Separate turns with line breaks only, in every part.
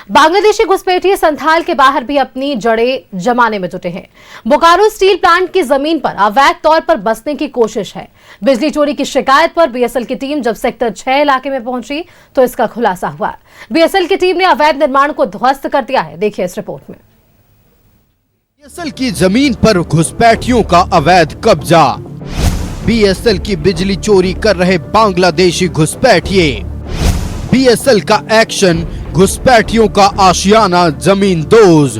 बांग्लादेशी घुसपैठिए संथाल के बाहर भी अपनी जड़ें जमाने में जुटे हैं। बोकारो स्टील प्लांट की जमीन पर अवैध तौर पर बसने की कोशिश है। बिजली चोरी की शिकायत पर बीएसएल की टीम जब सेक्टर 6 इलाके में पहुंची तो इसका खुलासा हुआ। बीएसएल की टीम ने अवैध निर्माण को ध्वस्त कर दिया है। देखिए इस रिपोर्ट में।
बीएसएल की जमीन पर घुसपैठियों का अवैध कब्जा। बीएसएल की बिजली चोरी कर रहे बांग्लादेशी घुसपैठिए। बीएसएल का एक्शन, घुसपैठियों का आशियाना जमीन दोज।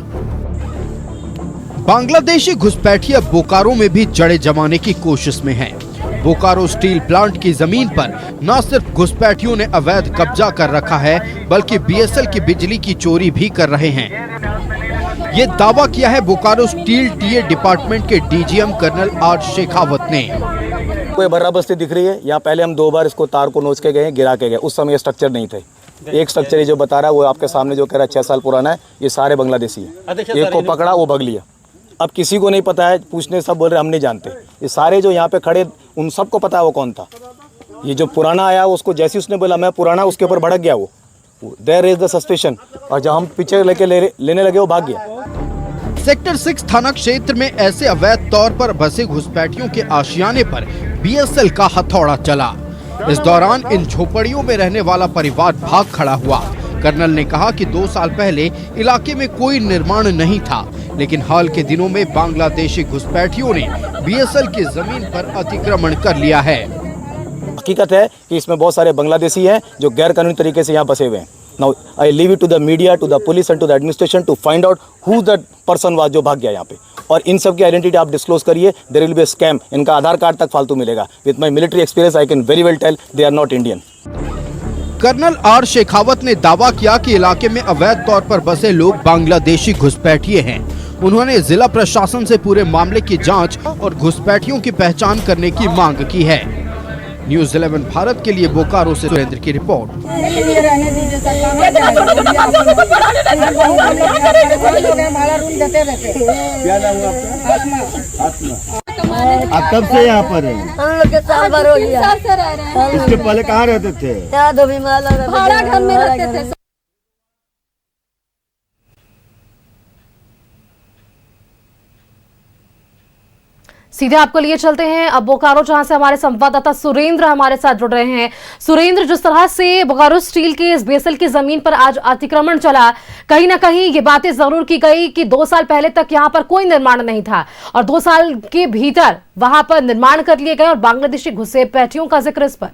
बांग्लादेशी घुसपैठिए बोकारो में भी जड़ें जमाने की कोशिश में हैं। बोकारो स्टील प्लांट की जमीन पर न सिर्फ घुसपैठियों ने अवैध कब्जा कर रखा है, बल्कि बीएसएल की बिजली की चोरी भी कर रहे हैं। ये दावा किया है बोकारो स्टील टीए डिपार्टमेंट के डीजीएम कर्नल आर शेखावत ने।
कोई बर्रा बस्ती दिख रही है, यहाँ पहले हम 2 बार इसको तार को नोच के गए, गिरा के गए। उस समय स्ट्रक्चर नहीं थे। एक स्ट्रक्चर ये जो बता रहा है वो आपके सामने जो कह रहा है 6 साल पुराना है, ये सारे बांग्लादेशी है। एक को पकड़ा, वो भग लिया। अब किसी को नहीं पता है, पूछने सब बोल रहे हम नहीं जानते। ये सारे जो यहाँ पे खड़े उन सबको पता है वो कौन था। ये जो पुराना आया उसको जैसे उसने बोला मैं पुराना, उसके ऊपर भड़क गया वो। There is the suspension. और जब हम पीछे लेने लगे वो भाग गया।
सेक्टर 6 थाना क्षेत्र में ऐसे अवैध तौर पर बसे घुसपैठियों के आशियाने पर बीएसएल का हथौड़ा चला। इस दौरान इन झोपड़ियों में रहने वाला परिवार भाग खड़ा हुआ। कर्नल ने कहा कि 2 साल पहले इलाके में कोई निर्माण नहीं था, लेकिन हाल के दिनों में बांग्लादेशी घुसपैठियों ने बीएसएल की जमीन पर अतिक्रमण कर लिया है।
हकीकत है कि इसमें बहुत सारे बांग्लादेशी हैं जो गैर कानूनी तरीके से यहाँ बसे हुए हैं। Now I leave it to the media, to the police and to the administration to find out who that person was जो भाग गया यहाँ पे। और इन सब की आइडेंटिटी आप डिस्क्लोज करिए। There will be a scam। इनका आधार कार्ड तक फालतू मिलेगा। With my military experience I can very well tell they are not Indian।
Colonel R Shekhawat ने दावा किया कि इलाके में अवैध तौर पर बसे लोग बांग्लादेशी घुसपैठिए हैं। उन्होंने जिला प्रशासन से पूरे मामले की जांच और घुसपैठियों की पहचान करने की मांग की है। न्यूज़ 11 भारत के लिए बोकारो से सुरेंद्र की रिपोर्ट।
आप कब से यहाँ पर हैं?
हम लोग के साल भर हो गया।
इसके पहले कहाँ रहते थे?
यहाँ धोबी भाड़ा घर में रहते थे।
सीधे आपको लिए चलते हैं अब बोकारो, जहां से हमारे संवाददाता सुरेंद्र हमारे साथ जुड़ रहे हैं। सुरेंद्र, जिस तरह से बोकारो स्टील के इस बीएसएल की जमीन पर आज अतिक्रमण चला, कहीं ना कहीं ये बातें जरूर की गई कि 2 साल पहले तक यहां पर कोई निर्माण नहीं था और 2 साल के भीतर वहां पर निर्माण कर लिए गए और बांग्लादेशी घुसपैठियों का जिक्र इस पर।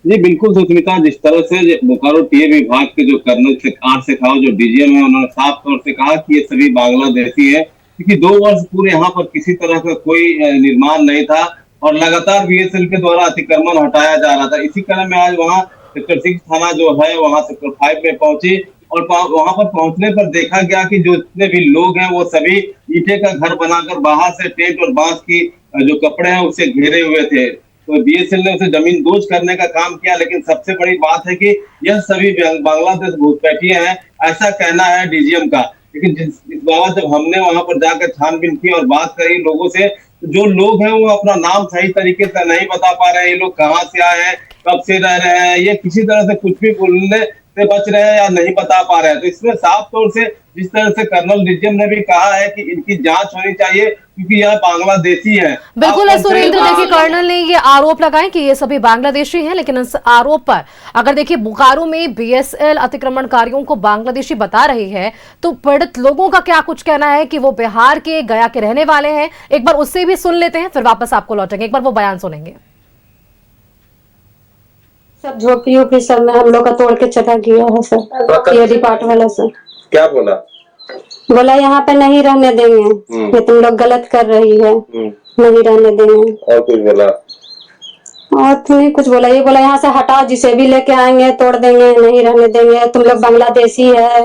जी बिल्कुल सुष्मिता, जिस तरह से बोकारो टीए विभाग के जो कर्नल आर शेखावत जो डीजीएम है, उन्होंने साफ तौर से कहा कि ये सभी बांग्लादेशी है, क्योंकि 2 वर्ष पूरे यहाँ पर किसी तरह का कोई निर्माण नहीं था और लगातार बीएसएल के द्वारा अतिक्रमण हटाया जा रहा था। इसी क्रम में आज वहाँ सेक्टर 6 थाना जो है वहाँ सेक्टर 5 में पहुंची और वहां पर पहुंचने पर देखा गया कि जो जितने भी लोग हैं वो सभी ईंटे का घर बनाकर बाहर से टेंट और बांस की जो कपड़े हैं उससे घेरे हुए थे। तो बीएसएल ने उसे जमीन दोज करने का काम किया, लेकिन सबसे बड़ी बात है कि यह सभी बांग्लादेश घुसपैठिए हैं, ऐसा कहना है डीजीएम का। लेकिन इस बाबत जब हमने वहां पर जाकर छानबीन की और बात करी लोगों से, तो जो लोग हैं वो अपना नाम सही तरीके से नहीं बता पा रहे हैं। ये लोग कहाँ से आए हैं, कब से रह रहे हैं, ये किसी तरह से कुछ भी बोलने से बच रहे हैं या नहीं बता पा रहे हैं। तो इसमें साफ तौर से जिस तरह से कर्नल डीजीएम ने भी कहा है कि इनकी जांच होनी चाहिए क्योंकि यह बांग्लादेशी है।
बिल्कुल सुरेंद्र, देखिए कर्नल ने ये आरोप लगाए कि ये सभी बांग्लादेशी हैं, लेकिन इस आरोप पर अगर देखिए बोकारो में बीएसएल अतिक्रमणकारियों को बांग्लादेशी बता रही है तो पीड़ित लोगों का क्या कुछ कहना है कि वो बिहार के गया के रहने वाले हैं। एक बार उससे भी सुन लेते हैं, फिर वापस आपको लौटेंगे। एक बार वो बयान सुनेंगे।
सब झोपड़ी उपड़ी सब में हम लोग का तोड़ के चला गया है सर। ये डिपार्टमेंट वाला सर
क्या बोला?
बोला यहाँ पे नहीं रहने देंगे, ये तुम लोग गलत कर रही है, नहीं रहने देंगे।
और कुछ बोला?
और तो नहीं कुछ बोला, ये बोला यहाँ से हटाओ, जिसे भी लेके आएंगे तोड़ देंगे, नहीं रहने देंगे, तुम लोग बांग्लादेशी है।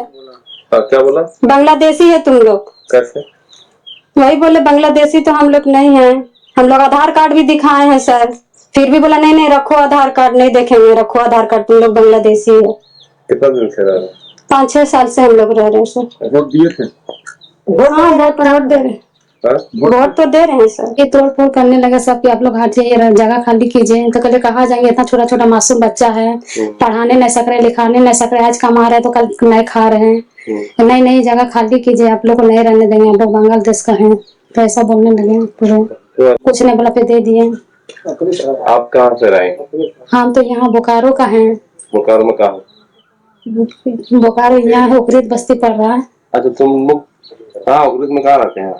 क्या बोला?
बांग्लादेशी है तुम लोग।
कैसे?
वही बोले बांग्लादेशी तो हम लोग नहीं है, हम लोग आधार कार्ड भी दिखाए हैं सर, फिर भी बोला नहीं रखो आधार कार्ड, नहीं देखेंगे, रखो आधार कार्ड, तुम लोग बांग्लादेशी है।
कितना दिन से रह रहे?
5-6 साल से हम लोग रह रहे हैं सर।
वोट दिए थे?
हाँ वोट दे रहे।
हाँ?
वोट तो दे रहे हैं सर, ये तोड़ फोड़ करने लगे सब कि आप लोग हट जाइए, जगह खाली कीजिए। तो कल कहा जाएंगे, इतना छोटा छोटा मासूम बच्चा है, पढ़ाने नहीं सक रहे, लिखाने नहीं सक रहे, आज कमा रहे तो कल नहीं खा रहे हैं। नहीं नहीं, जगह खाली कीजिए, आप लोग को नहीं रहने देंगे, हम लोग बांग्लादेश का है, तो ऐसा बोलने लगे पूरे। कुछ नहीं बोला, फिर दे दिए।
आप कहाँ से रहे?
हम तो यहाँ बोकारो का है।
बोकारो में कहाँ?
बोकारो यहाँ है, उपरीत बस्ती पड़ रहा है।
अच्छा, तुम लोग कहाँ उगरित में कहाँ रहते हैं?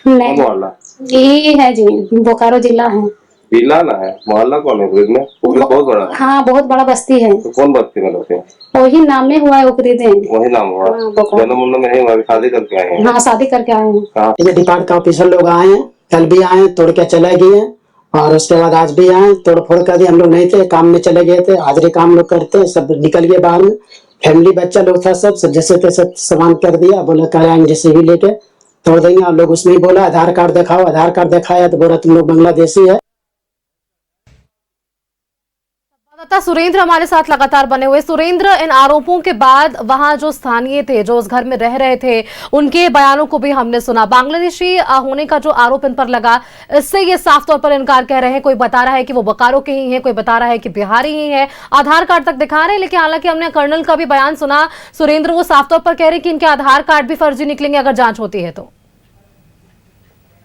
नहीं,
मोहल्ला
ये है जी, बोकारो जिला है।
जिला ना है, मोहल्ला कौन है उगरित में? उगरित बहुत बड़ा है।
हाँ, बहुत बड़ा बस्ती है।
तो कौन बस्ती में रहते हैं?
वही नाम में हुआ है उगरित है।
वही नाम हुआ?
बोकारो।
जन्म उन्नम में नहीं हुआ, अभी शादी करके आए हैं?
हाँ, शादी करके आए हैं।
कहाँ?
ये डिपार्ट का ऑफिसर लोग आए हैं, कल भी आए, तोड़ के चले गए, और उसके बाद आज भी आए, तोड़ फोड़ कर दिए। हम लोग नहीं थे, काम में चले गए थे, हाजिरी काम लोग करते, सब निकल गए बाहर में। फैमिली बच्चा लोग था, सब जैसे तैसे सामान कर दिया, बोला कल आएंगे जैसे ही लेके तोड़ देंगे। और लोग उसमें ही बोला आधार कार्ड दिखाओ, आधार कार्ड दिखाया तो बोला तुम लोग बांग्लादेशी है।
संवाददाता सुरेंद्र हमारे साथ लगातार बने हुए। सुरेंद्र, इन आरोपों के बाद वहां जो स्थानीय थे, जो उस घर में रह रहे थे, उनके बयानों को भी हमने सुना। बांग्लादेशी होने का जो आरोप इन पर लगा, इससे ये साफ तौर पर इनकार कह रहे हैं। कोई बता रहा है कि वो बोकारो के ही हैं, कोई बता रहा है कि बिहारी ही है, आधार कार्ड तक दिखा रहे हैं। लेकिन हालांकि हमने कर्नल का भी बयान सुना सुरेंद्र, वो साफ तौर पर कह रहे हैं कि इनके आधार कार्ड भी फर्जी निकलेंगे अगर जांच होती है तो।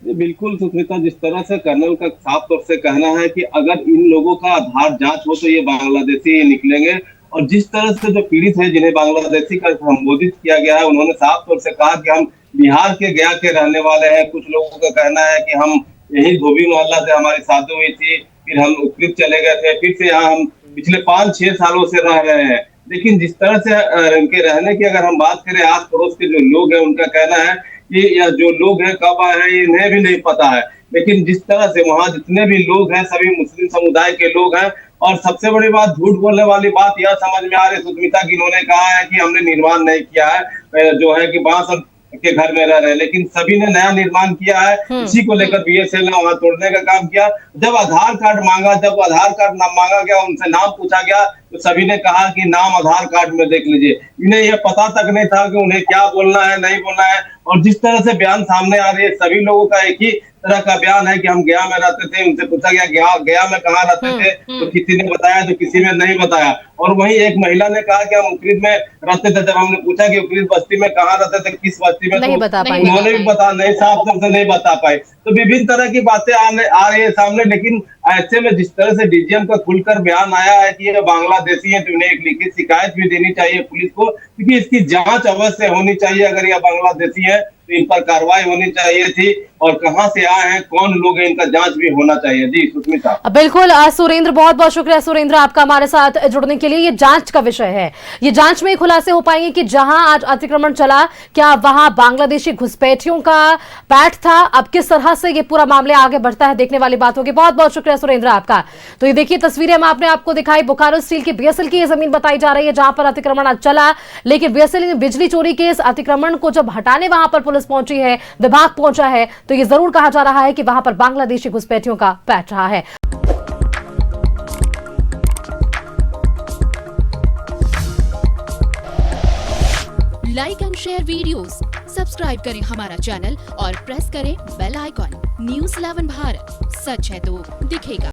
बिल्कुल सुष्मिता, जिस तरह से कर्नल का साफ तौर से कहना है कि अगर इन लोगों का आधार जांच हो तो ये बांग्लादेशी निकलेंगे। और जिस तरह से जो पीड़ित है जिन्हें बांग्लादेशी का संबोधित किया गया है, उन्होंने साफ तौर से कहा कि हम बिहार के गया के रहने वाले हैं। कुछ लोगों का कहना है कि हम यही धोबी मोहल्ला से हमारी शादी हुई थी, फिर हम उपकृत चले गए थे, फिर से यहाँ हम पिछले 5-6 सालों से रह रहे हैं। लेकिन जिस तरह से इनके रहने की अगर हम बात करें, आस पड़ोस के जो लोग हैं उनका कहना है कि यह जो लोग हैं कब आए हैं इन्हें भी नहीं पता है। लेकिन जिस तरह से वहाँ जितने भी लोग हैं सभी मुस्लिम समुदाय के लोग हैं। और सबसे बड़ी बात, झूठ बोलने वाली बात यह समझ में आ रही सुष्मिता कि इन्होंने कहा है कि हमने निर्माण नहीं किया है, जो है कि बांस के घर में रह रहे हैं, लेकिन सभी ने नया निर्माण किया है। इसी को लेकर बीएसएल ने वहां तोड़ने का काम किया। जब आधार कार्ड मांगा, जब आधार कार्ड मांगा गया, उनसे नाम पूछा गया तो सभी ने कहा कि नाम आधार कार्ड में देख लीजिए। इन्हें यह पता तक नहीं था कि उन्हें क्या बोलना है, नहीं बोलना है। और जिस तरह से बयान सामने आ रही है, सभी लोगों का एक ही तरह का बयान है कि हम गया में रहते थे। उनसे पूछा गया गया में कहाँ रहते थे, तो किसी ने बताया तो किसी ने नहीं बताया। और वहीं एक महिला ने कहा कि हम उकरीद में रहते थे। जब हमने पूछा कि उकरीद बस्ती में कहाँ रहते थे, किस बस्ती में,
नहीं बता पाई,
उन्होंने भी नहीं साफ तौर से नहीं बता पाए। तो विभिन्न तरह की बातें आ रही है सामने। लेकिन ऐसे में जिस तरह से डीजीएम का खुलकर बयान आया है कि ये बांग्लादेशी है, तो उन्हें एक लिखित शिकायत भी देनी चाहिए पुलिस को, क्योंकि इसकी जांच अवश्य होनी चाहिए। अगर यह बांग्लादेशी है तो इन पर कार्रवाई होनी चाहिए थी, और कहां से आए हैं, कौन लोग हैं, इनका जांच भी होना चाहिए। जी सुष्मिता।
बिल्कुल सुरेंद्र, बहुत बहुत शुक्रिया सुरेंद्र आपका हमारे साथ जुड़ने के लिए। ये जांच का विषय है, ये जांच में खुलासे हो पाएंगे कि जहां आज अतिक्रमण चला, क्या वहां बांग्लादेशी घुसपैठियों का पैठ था। अब किस तरह से ये पूरा मामला आगे बढ़ता है, देखने वाली बात होगी। बहुत बहुत शुक्रिया सुरेंद्र आपका। तो ये देखिए तस्वीरें हम आपने आपको दिखाई, बोकारो स्टील की बीएसएल की ये जमीन बताई जा रही है जहां पर अतिक्रमण आज चला। लेकिन बीएसएल ने बिजली चोरी के इस अतिक्रमण को जब हटाने वहां पर पुलिस पहुंची है, विभाग पहुंचा है, तो ये जरूर कहा जा रहा है कि वहां पर बांग्लादेशी घुसपैठियों का पैठ रहा है।
Like and share videos, subscribe करें हमारा चैनल और प्रेस करें बेल आइकॉन। न्यूज़ 11 भारत, सच है तो दिखेगा।